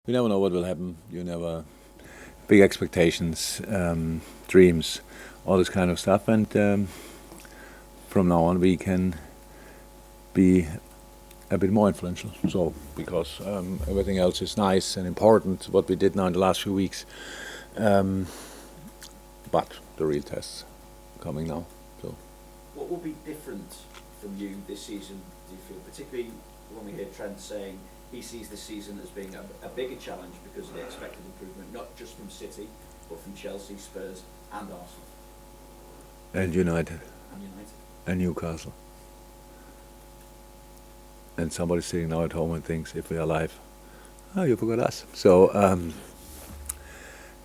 You never know what will happen. You never big expectations, dreams, all this kind of stuff, and from now on we can be a bit more influential. So because everything else is nice and important, what we did now in the last few weeks, um, but the real tests coming now. So What will be different from you this season, do you feel? Particularly when we hear Trent saying he sees this season as being a bigger challenge because of the expected improvement, not just from City, but from Chelsea, Spurs and Arsenal and United and United. and Newcastle. And somebody sitting now at home and thinks, if we're alive, oh, you forgot us. So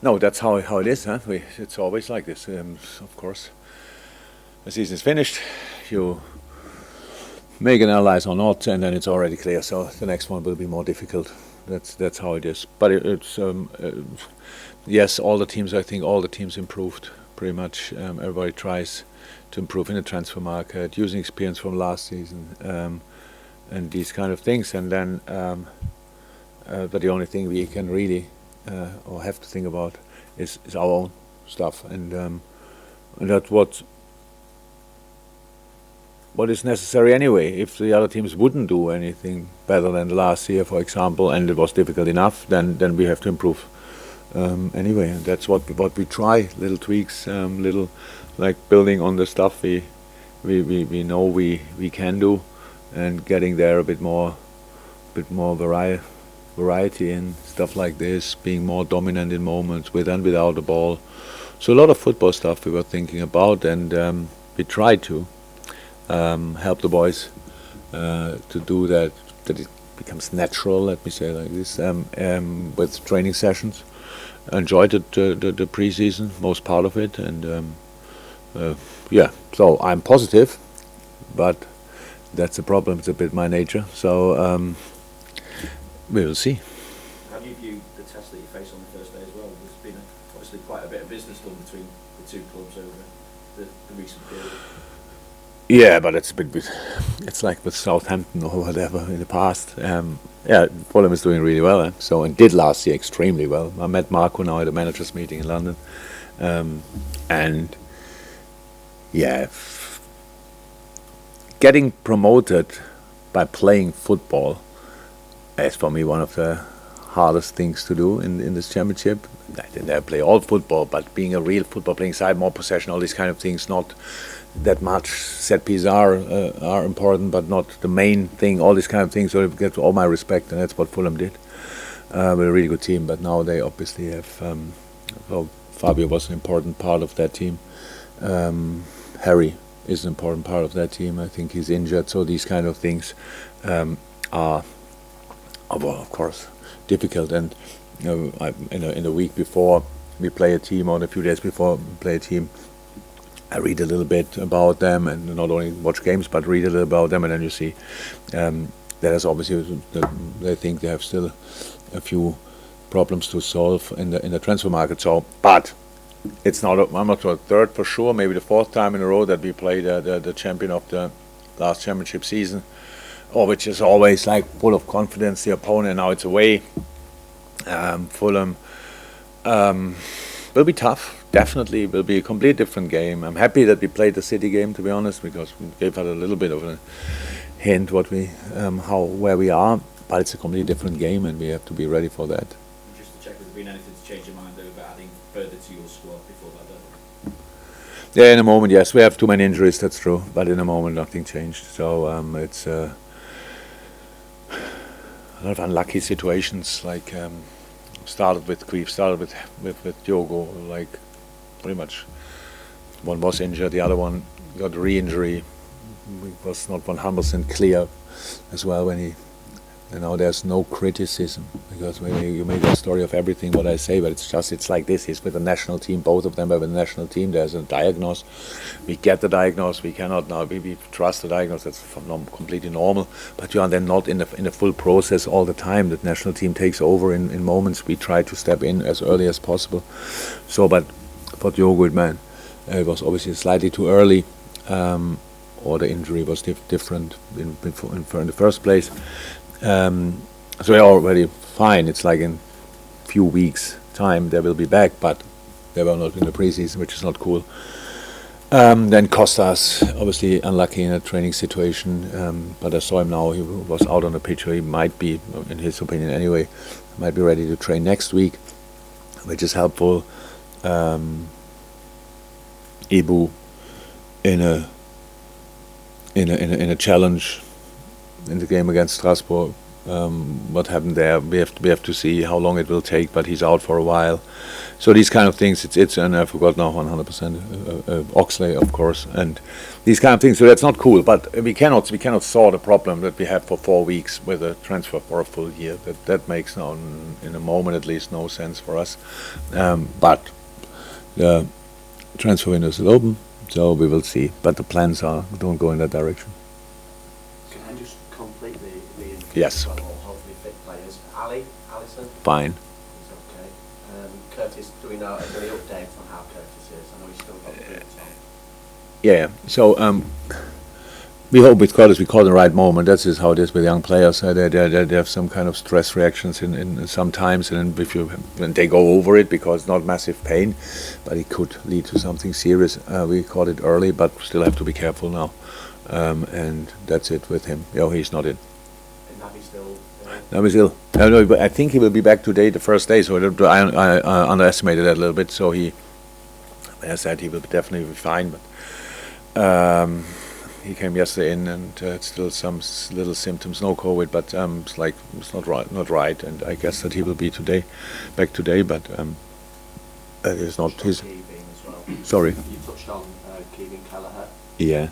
no, that's how it is. Huh? It's always like this. Of course, the season is finished. You make an analyze or not, and then it's already clear. So the next one will be more difficult. That's how it is. But it's yes, all the teams. I think all the teams improved pretty much. Everybody tries to improve in the transfer market, using experience from last season, and these kind of things. And then, but the only thing we can really or have to think about is our own stuff, and that's what is necessary anyway. If the other teams wouldn't do anything better than the last year, for example, and it was difficult enough, then we have to improve anyway. And that's what we try. Little tweaks, little like building on the stuff we know we can do, and getting there a bit more variety and stuff like this, being more dominant in moments with and without the ball. So a lot of football stuff we were thinking about, and we tried to help the boys to do that it becomes natural, let me say like this, with training sessions. Enjoyed the pre-season, most part of it, and yeah, so I'm positive, but that's the problem. It's a bit my nature, so we will see. How do you view the test that you face on the first day as well? There's been obviously quite a bit of business done between the two clubs over the recent period. Yeah, but it's like with Southampton or whatever in the past. Yeah, Fulham is doing really well, so, and did last year extremely well. I met Marco now at a managers meeting in London, and yeah, getting promoted by playing football is for me one of the hardest things to do in this championship. I didn't ever play all football, but being a real football playing side, more possession, all these kind of things, not that much. Set pieces are important, but not the main thing. All these kind of things. So it gets all my respect, and that's what Fulham did. We're a really good team, but now they obviously have. Well, Fabio was an important part of that team. Harry is an important part of that team. I think he's injured, so these kind of things are, well, of course, difficult. And in the week before we play a team, or a few days before we play a team, I read a little bit about them, and not only watch games, but read a little about them, and then you see that is obviously they think they have still a few problems to solve in the transfer market. So, but it's not. I'm not sure. Third for sure, maybe the fourth time in a row that we play the champion of the last championship season, or which is always like full of confidence. The opponent, now it's away. Fulham will be tough. Definitely will be a completely different game. I'm happy that we played the City game, to be honest, because we gave out a little bit of a hint where we are. But it's a completely different game, and we have to be ready for that. Just to check, has there been anything to change your mind over adding further to your squad before that deadline? Yeah, in a moment, yes, we have too many injuries. That's true, but in a moment, nothing changed. So it's a lot of unlucky situations. Like started with Queef, started with Diogo. Like pretty much, one was injured, the other one got a re-injury. It was not 100% clear as well when he. There's no criticism, because when you make a story of everything what I say, but it's like this. He's with the national team. Both of them are with the national team. There's a diagnose. We get the diagnose. We cannot now. We trust the diagnose. That's completely normal. But you are then not in the full process all the time. The national team takes over in moments. We try to step in as early as possible. So, but for Diogo, man, it was obviously slightly too early. Or the injury was different in the first place. So we're already fine. It's like in few weeks time they will be back, but they were not in the preseason, which is not cool. Then Costas, obviously unlucky in a training situation, but I saw him now. He was out on the pitch, so he might be, in his opinion anyway, might be ready to train next week, which is helpful. Ibu in a challenge in the game against Strasbourg. What happened there? We have to see how long it will take. But he's out for a while, so these kind of things. It's and I forgot now 100%. Oxley, of course, and these kind of things. So that's not cool. But we cannot solve the problem that we have for 4 weeks with a transfer for a full year. That makes now, in a moment at least, no sense for us. But the transfer window is open, so we will see. But the plans don't go in that direction. Can I just complete the Yes. well, hopefully fit players? Allison? Fine. He's okay. Curtis, do we know, is there any updates on how Curtis is? I know he's still got boots on. Yeah. So we hope with Curtis we caught the right moment. That's just how it is with young players. They have some kind of stress reactions in sometimes, and when they go over it because it's not massive pain, but it could lead to something serious. We caught it early, but still have to be careful now. And that's it with him. He's not in. And Naby still? Naby's ill. No, but I think he will be back today, the first day. So I underestimated that a little bit. So as I said, he will definitely be fine. But he came yesterday in, and it's still some little symptoms. No COVID, but it's not right. And I guess that he will be back today. But that is not his. Keeving as well. Sorry. You touched on Keeving Kelleher. Yeah.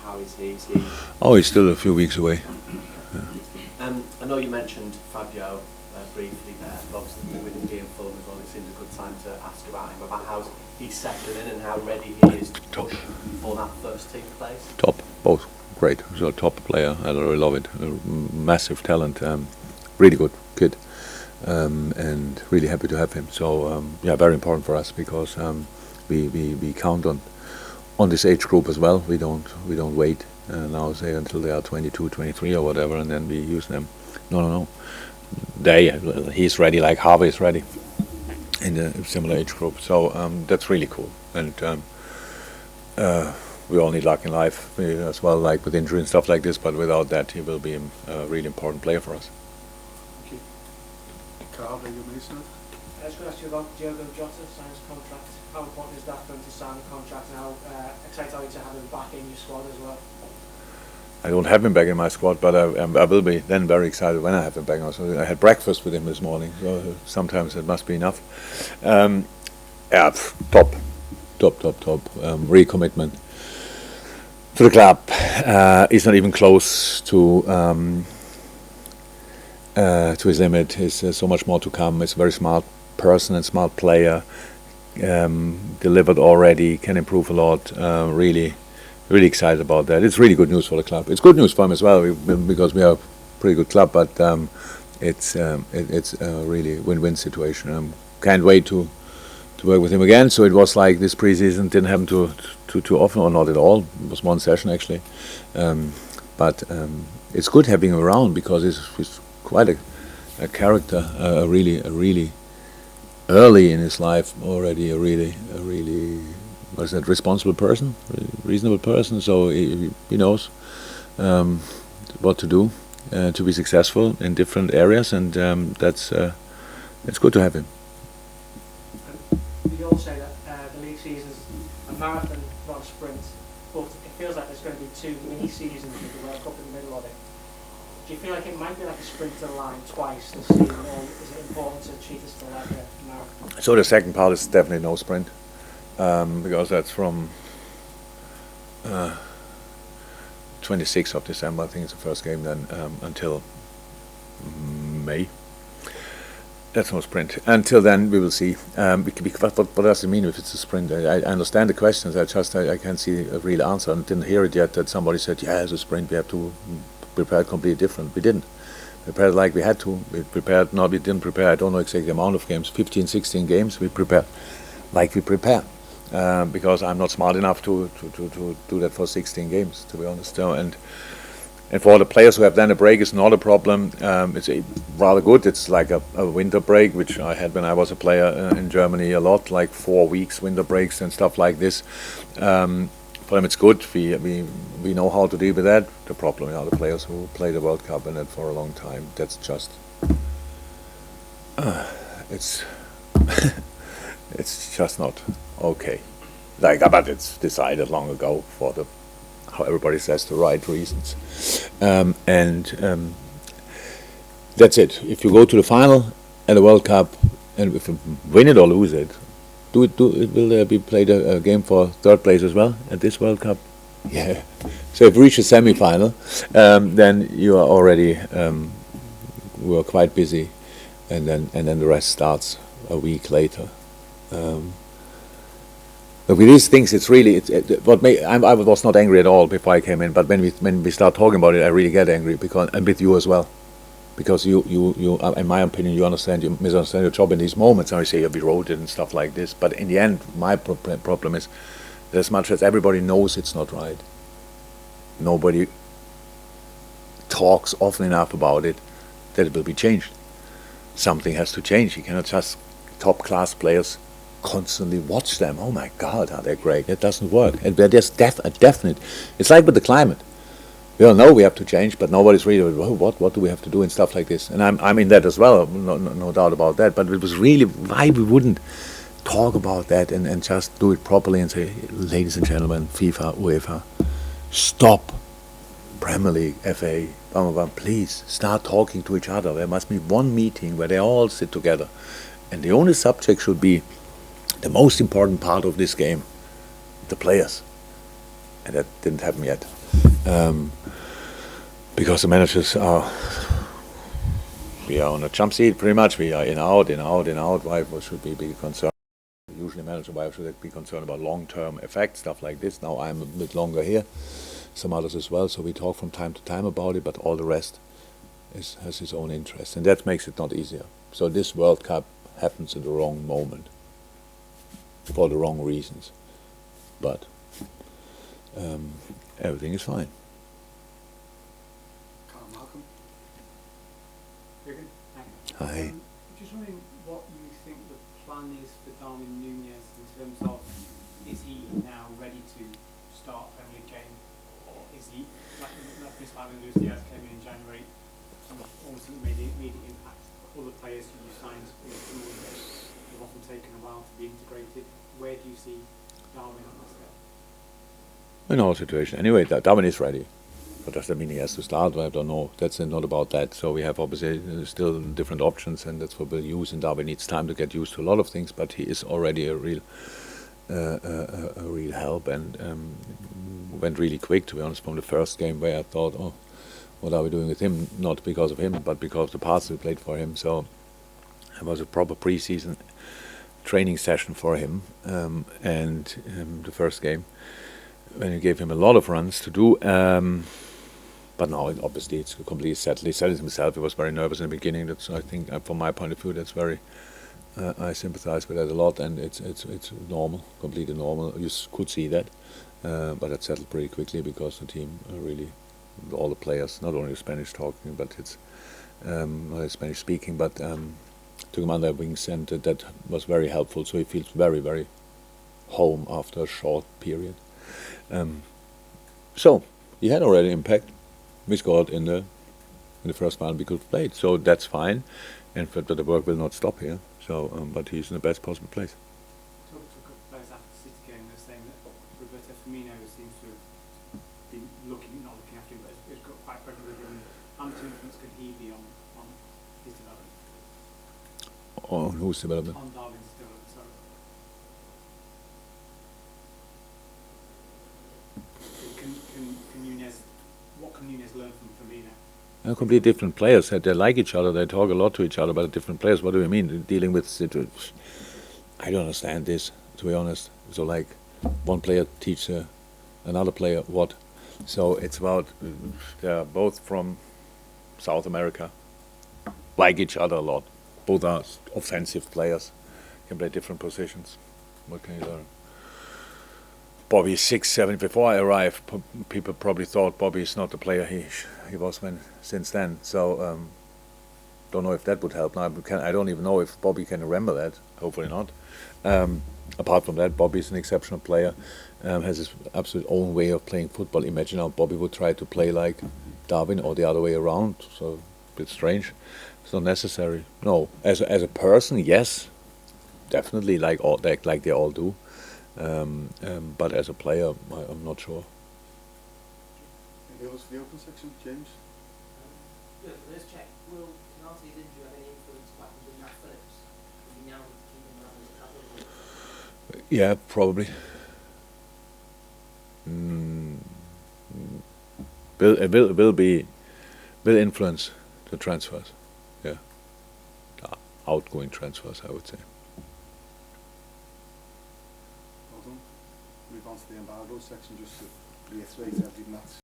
How is he? Is he? Oh, he's still a few weeks away. I know you mentioned Fabio briefly there, but obviously with him being Fulham as well, it seems a good time to ask about him, about how he's settling in and how ready he is to push for that first team place. Top, both great. He's a top player. I really love it. Massive talent. Really good kid, and really happy to have him. So very important for us because we count on this age group as well. We don't wait now say until they are 22, 23 or whatever, and then we use them. No. He's ready like Harvey is ready in a similar age group. So that's really cool. And we all need luck in life as well, like with injury and stuff like this. But without that, he will be a really important player for us. Thank you. Carl, you mentioned it. I was going to ask you about Jurgen signing his contract. How important is that for him to sign a contract, and how excited are you to have him back in your squad as well? I don't have him back in my squad, but I will be then very excited when I have him back. Also, I had breakfast with him this morning, so sometimes it must be enough. Top. Recommitment to the club. He's not even close to his limit. There's so much more to come. He's a very smart person and smart player. Delivered already, can improve a lot. Really excited about that. It's really good news for the club. It's good news for him as well because we are a pretty good club. But it's a really win-win situation. Can't wait to work with him again. So it was like this preseason didn't happen too often, or not at all. It was one session actually. But it's good having him around because he's quite a character. A really early in his life already. A really responsible person, reasonable person. So he knows what to do to be successful in different areas, and it's good to have him. You all say that the league season is a marathon, not a sprint, but it feels like there's going to be two mini seasons with the World Cup in the middle of it. Do you feel like it might be like a sprint to the line twice this season, or is it important to treat this like a marathon? So the second part is definitely no sprint. Because that's from 26th of December, I think it's the first game, then until May. That's no sprint. Until then, we will see. What does it mean if it's a sprint? I understand the questions. I can't see a real answer. I didn't hear it yet that somebody said, yeah, it's a sprint. We have to prepare completely different. We didn't. Prepared like we had to. We didn't prepare. I don't know exactly the amount of games. 15, 16 games. We prepared like we prepare. Because I'm not smart enough to do that for 16 games, to be honest. And And for the players who have then a break, it's not a problem. It's rather good. It's like a winter break, which I had when I was a player in Germany a lot, like 4 weeks winter breaks and stuff like this. For them, it's good. We know how to deal with that. The problem are the players who play the World Cup in it for a long time. That's just it's it's just not okay. Like, but it's decided long ago for the how everybody says the right reasons, and that's it. If you go to the final at the World Cup, and if you win it or lose it, will there be played a game for third place as well at this World Cup? Yeah. So if you reach a semi-final, then you are already we are quite busy, and then the rest starts a week later. But with these things, it's really I was not angry at all before I came in, but when we start talking about it, I really get angry and with you as well, because you in my opinion, you misunderstand your job in these moments. And I say we wrote it and stuff like this, but in the end, my problem is that as much as everybody knows it's not right, nobody talks often enough about it that it will be changed. Something has to change. You cannot just top class players constantly watch them. Oh my God, are they great? It doesn't work. And there's a definite. It's like with the climate. We all know we have to change, but nobody's really, what do we have to do and stuff like this. And I'm in that as well, no doubt about that. But it was really why we wouldn't talk about that and just do it properly and say, ladies and gentlemen, FIFA, UEFA, stop. Premier League, FA, blah, blah, blah, please start talking to each other. There must be one meeting where they all sit together. And the only subject should be the most important part of this game, the players. And that didn't happen yet. Because the managers we are on a jump seat pretty much. We are in, out. Why should we be concerned? Usually manager, why should they be concerned about long-term effects, stuff like this? Now I'm a bit longer here, some others as well, so we talk from time to time about it, but all the rest has its own interest. And that makes it not easier. So this World Cup happens at the wrong moment, for the wrong reasons. But everything is fine. Carl Malcolm. Jurgen? Hi. Just wondering what you think the plan is for Darwin Núñez in terms of, is he now ready to start a Premier League game, or is he, like Chris Luis Diaz came in January and almost made an immediate impact? Other players who you signed have often taken a while to be integrated. Where do you see Darwin on this scale? In our situation, anyway, Darwin is ready. But does that mean he has to start? I don't know. That's not about that. So we have obviously still different options, and that's what we'll use. And Darwin needs time to get used to a lot of things, but he is already a real help, and went really quick, to be honest, from the first game where I thought, oh, what are we doing with him? Not because of him, but because of the parts we played for him. So it was a proper pre-season training session for him, and the first game, when you gave him a lot of runs to do. But now, obviously, it's completely settled. He said it himself. He was very nervous in the beginning. That's, I think, from my point of view, that's very. I sympathize with that a lot, and it's normal, completely normal. You could see that, but it settled pretty quickly because the team really, all the players, not only Spanish talking, but it's not Spanish speaking, but took him under their wings, and that was very helpful. So he feels very, very home after a short period. So he had already impact. We scored in the first final we could have played, so that's fine. And but the work will not stop here. So, but he's in the best possible place. Talked to a couple of players after the City game. They're saying that Roberto Firmino seems to have been not looking after him, but has got quite present with him. How much influence could he be on his development? On whose development? On Darwin's development. Sorry. Can Núñez? What can Núñez learn from Firmino? They're completely different players. They like each other. They talk a lot to each other, but different players. What do you mean? Dealing with situations? I don't understand this, to be honest. So like, one player teaches another player what. So it's about they're both from South America, like each other a lot. Both are offensive players, can play different positions. What can you learn? Bobby 6, 7. Before I arrived, people probably thought Bobby is not the player he was since then. So don't know if that would help. Now I don't even know if Bobby can remember that. Hopefully not. Apart from that, Bobby is an exceptional player. Has his absolute own way of playing football. Imagine how Bobby would try to play like Darwin or the other way around. So a bit strange. It's not necessary. No, as a person, yes, definitely like they all do. But as a player, I'm not sure. Anything else for the open section, James? Yeah, let's check. Will Canarte's injury have any influence on what happens with Matt Phillips? Will he now keep him around as a couple? Yeah, probably. Will influence the transfers. Yeah, outgoing transfers, I would say. Well done. Move on to the embargo section, just to reiterate everything that's